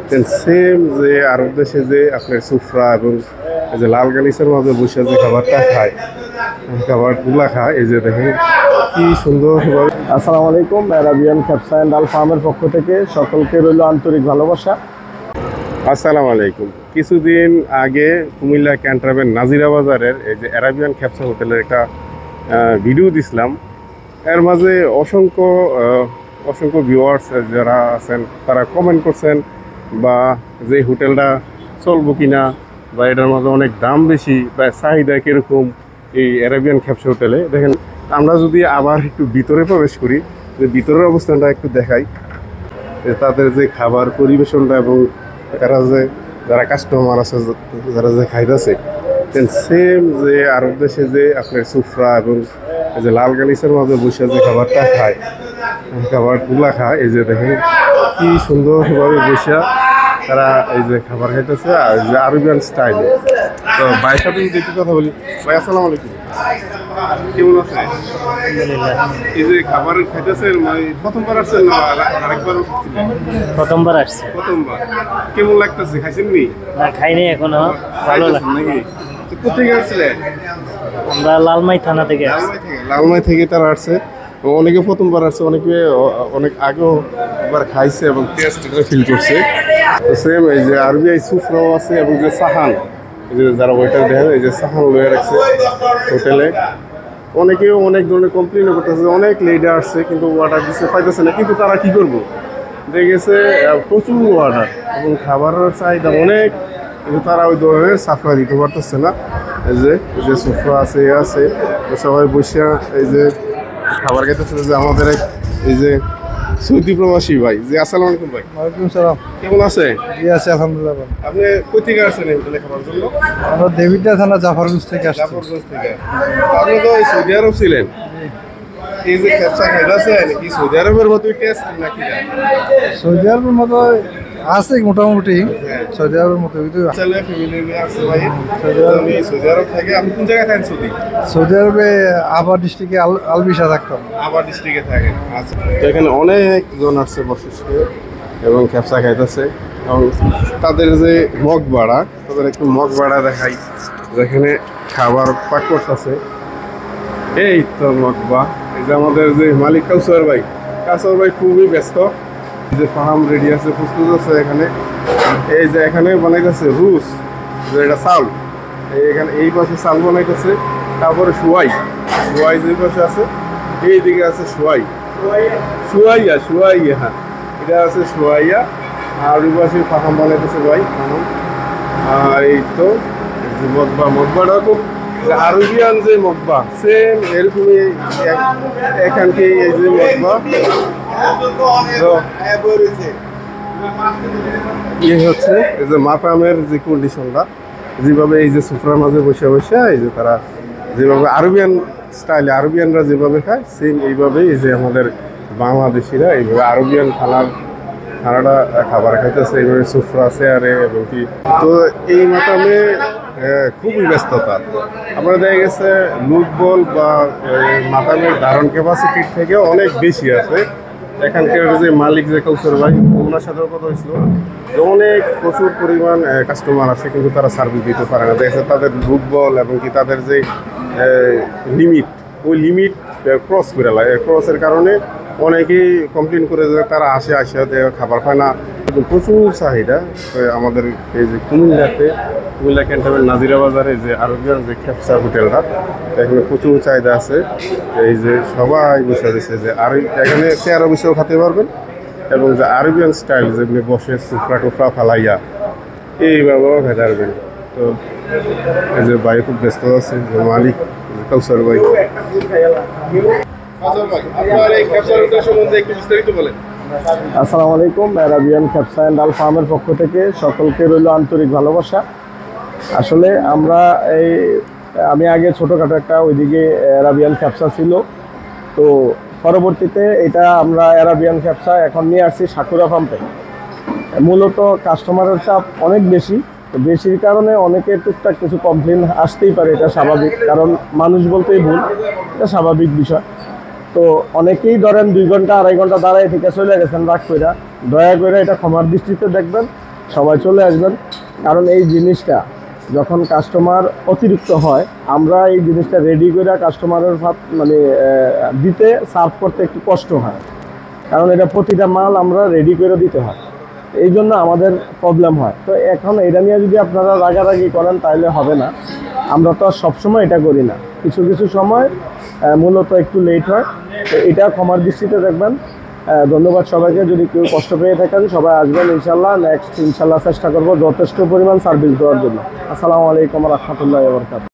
Same যে আরব দেশে যে আপনার সুফরা এবং যে লাল গালিচার মাঝে বসে যে খাবারটা খায়, খাবারগুলা খায়, এই যে দেখেন কি সুন্দরভাবে। আসসালামু আলাইকুম, অ্যারাবিয়ান ক্যাপসা অ্যান্ড ডাল ফার্মের পক্ষ থেকে সকলকে রইল আন্তরিক ভালোবাসা। আসসালামু আলাইকুম। কিছুদিন আগে কুমিল্লা ক্যান্টনমেন্ট নাজিরা বাজারের এই যে অ্যারাবিয়ান ক্যাপসা হোটেলের একটা ভিডিও দিছিলাম। এর মাঝে অসংখ্য ভিউয়ার্স যারা আছেন তারা কমেন্ট করছেন বা যে হোটেলটা চলবো কিনা, বা এটার মাঝে অনেক দাম বেশি বা চাহিদা কীরকম এই অ্যারাবিয়ান ক্যাপসা হোটেলে। দেখেন, আমরা যদি আবার একটু ভিতরে প্রবেশ করি, যে ভিতরের অবস্থানটা একটু দেখাই, তাদের যে খাবার পরিবেশনটা এবং এরা যে যারা কাস্টমার আছে যারা যে খাইতেছে, সেম যে আরব দেশে যে আপনার সুফরা এবং যে লাল গালিচার মাঝে বসে যে খাবারটা খায়, খাবারগুলা খায়, এই যে দেখেন কি সুন্দরভাবে বসে তারা এই যে খাবার খাইতেছে, আর যে আরবিয়ান স্টাইলে। তো ভাইয়ের সাথে যদি একটু কথা বলি। ভাই আসসালামু আলাইকুম, কেমন আছে? এই যে খাবার খাইতেছেন, প্রথমবার আসছেন না আরেকবার? প্রথমবার আসছে। প্রথমবার কেমন লাগতেছে? খাইছেন নি? না, খাইনি এখনো। ভালো লাগছে নাকি? কোথেকে আসছিলেন? আমরা লালমাই থানা থেকে আসছি। লালমাই থেকে তারা আসছে। অনেকে প্রথমবার আসছে, অনেকে অনেক আগেও একবার খাইছে এবং টেস্ট ফিল করছে। তো সেম এই যে আরবিআই সুফরাও আছে এবং যে সাহান, এই যে যারা ওয়েটার দেখেন, এই যে সাহান লয়ে রাখছে হোটেলে। অনেকেও অনেক ধরনের কমপ্লেনও করতেছে, অনেক লেডার আসছে কিন্তু অর্ডার দিচ্ছে পাইতেছে না। কিন্তু তারা কি করবো, দেখেছে প্রচুর অর্ডার এবং খাবারের চাহিদা অনেক, কিন্তু তারা ওই ধরনের সাপ্লাই দিতে পারতেছে না। এই যে সুফরা আছে, আছে সবাই বসে এই যে খাবার খাইতেছে। যে আমাদের এই যে সৌদি প্রবাসী ভাই, যে আসসালামু আলাইকুম ভাই। ওয়ালাইকুম সালাম। কেমন আছে? জি আছে, আলহামদুলিল্লাহ। আপনি কই থেকে আসছেন এই হোটেলে খাবার জন্য? আমরা দেবিদ্যা থানা জাফরগঞ্জ থেকে আসছি। জাফরগঞ্জ থেকে। আপনি তো এই সৌদি আরব ছিলেন, এই যে ক্যাপসা খাইতেছে নাকি সৌদি আরবের মতোই টেস্ট নাকি? সৌদি আরবের মতো আছে মোটামুটি, সৌদি আরবের মতো। ছেলে ফ্যামিলি নিয়ে আসছে ভাই। আমি সৌদি আরব থেকে। আপনি কোন জায়গায় থাকেন? সৌদি আরবে আবার ডিস্ট্রিক্টে আলবিশা থাকতাম। আবার ডিস্ট্রিক্টে থাকেন। আচ্ছা, তো এখানে অনেকজন আসছে বসে এবং ক্যাপসা খাইতেছে। এবং তাদের যে মগ ভাড়া, তাদের একটু মগ ভাড়া দেখাই, যেখানে খাবার পাক করতেছে। এই তো মগবা, এই যে আমাদের যে মালিক কাউসার ভাই খুবই ব্যস্ত। যে ফার্ম রেডি আছে, প্রস্তুত আছে এখানে। এই যে এখানে বানাইতেছে রুস, যে এটা চাউল, এখানে এই পাশে চাল বানাইতেছে। তারপরে সোয়াই যে পাশে আছে, এইদিকে আছে সোয়াইয়া, হ্যাঁ, এটা আছে সোয়াইয়া। আর ওই পাশে ফার্ম বানাইতেছে ভাই ফার্ম। আর এই তো মগবাটা খুব আরবিয়ান যে মগবা, সেম এরকমই এখানকে এই যে মগবা হচ্ছে এই যে মাকামের যে কন্ডিশনটা, যেভাবে এই যে সুফরার মাঝে বসে এই যে তারা যেভাবে আরবিয়ান স্টাইলে আরবিয়ানরা যেভাবে খায়, সেম এইভাবেই এই যে আমাদের বাংলাদেশিরা এইভাবে আরবিয়ান খানাটা খাবার খাইতেছে। এইভাবে সুফরা আছে আরে এবং কি। তো এই মাকামে খুবই ব্যস্ততা। আমরা দেখা গেছে লোকবল বা মাকামের ধারণ ক্যাপাসিটির থেকে অনেক বেশি আছে। এখানকার যে মালিক যে কাউসার ভাই, ওনার সাথেও কথা হয়েছিল যে অনেক প্রচুর পরিমাণ কাস্টমার আছে, কিন্তু তারা সার্ভিস দিতে পারে না। দেখেছে তাদের লোকবল এবং কি তাদের যে লিমিট, ওই লিমিট ক্রস করে লাগে। ক্রসের কারণে অনেকেই কমপ্লেন করে যে তারা আসে খাবার পায় না। প্রচুর চাহিদা আমাদের এই যে কুমিল্লা ক্যান্টনমেন্ট নাজিরা বাজারে যে আরবিয়ান যে ক্যাপসা হোটেলটা, এখানে প্রচুর চাহিদা আছে। এই যে সবাই বসে দিচ্ছে যে আর এখানে চেয়ারে বসেও খেতে পারবেন এবং যে আরবিয়ান স্টাইল যেগুলো বসে সুফরা টুফরা ফালাইয়া এইভাবেও খেতে পারবেন। তো এই যে ভাই খুব ব্যস্ত আছে, যে মালিক কাউসার ভাই। আসসালামু আলাইকুম, অ্যারাবিয়ান ক্যাপসা অ্যান্ড ডাল ফার্মের পক্ষ থেকে সকলকে রইল আন্তরিক ভালোবাসা। আসলে আমি আগে ছোটোখাটো একটা ওইদিকে অ্যারাবিয়ান ক্যাপসা ছিল, তো পরবর্তীতে এটা আমরা অ্যারাবিয়ান ক্যাপসা এখন নিয়ে আসছি সাকুরা পাম্পে। মূলত কাস্টমারের চাপ অনেক বেশি, তো বেশির কারণে অনেকে টুকটাক কিছু কমপ্লেন আসতেই পারে, এটা স্বাভাবিক, কারণ মানুষ বলতেই ভুল, এটা স্বাভাবিক বিষয়। তো অনেকেই ধরেন 2 ঘন্টা 2.5 ঘন্টা দাঁড়ায় থেকে চলে গেছেন রাগ করে। দয়া করে এটা ক্ষমার দৃষ্টিতে দেখবেন সবাই চলে আসবেন। কারণ এই জিনিসটা যখন কাস্টমার অতিরিক্ত হয়, আমরা এই জিনিসটা রেডি করে কাস্টমারের মানে দিতে সার্ভ করতে একটু কষ্ট হয়, কারণ এটা প্রতিটা মাল আমরা রেডি করে দিতে হয়, এই জন্য আমাদের প্রবলেম হয়। তো এখন এটা নিয়ে যদি আপনারা রাগারাগি করেন তাহলে হবে না। আমরা তো আর সবসময় এটা করি না, কিছু কিছু সময় মূলত একটু লেট হয়, তো এটা ক্ষমার দৃষ্টিতে দেখবেন। ধন্যবাদ সবাইকে। যদি কেউ কষ্ট পেয়ে থাকেন সবাই আসবেন ইনশাল্লাহ। নেক্সট ইনশাল্লাহ চেষ্টা করবো যথেষ্ট পরিমাণ সার্ভিস দেওয়ার জন্য। আসসালামু আলাইকুম ওয়া রাহমাতুল্লাহি ওয়া বারাকাতুহু।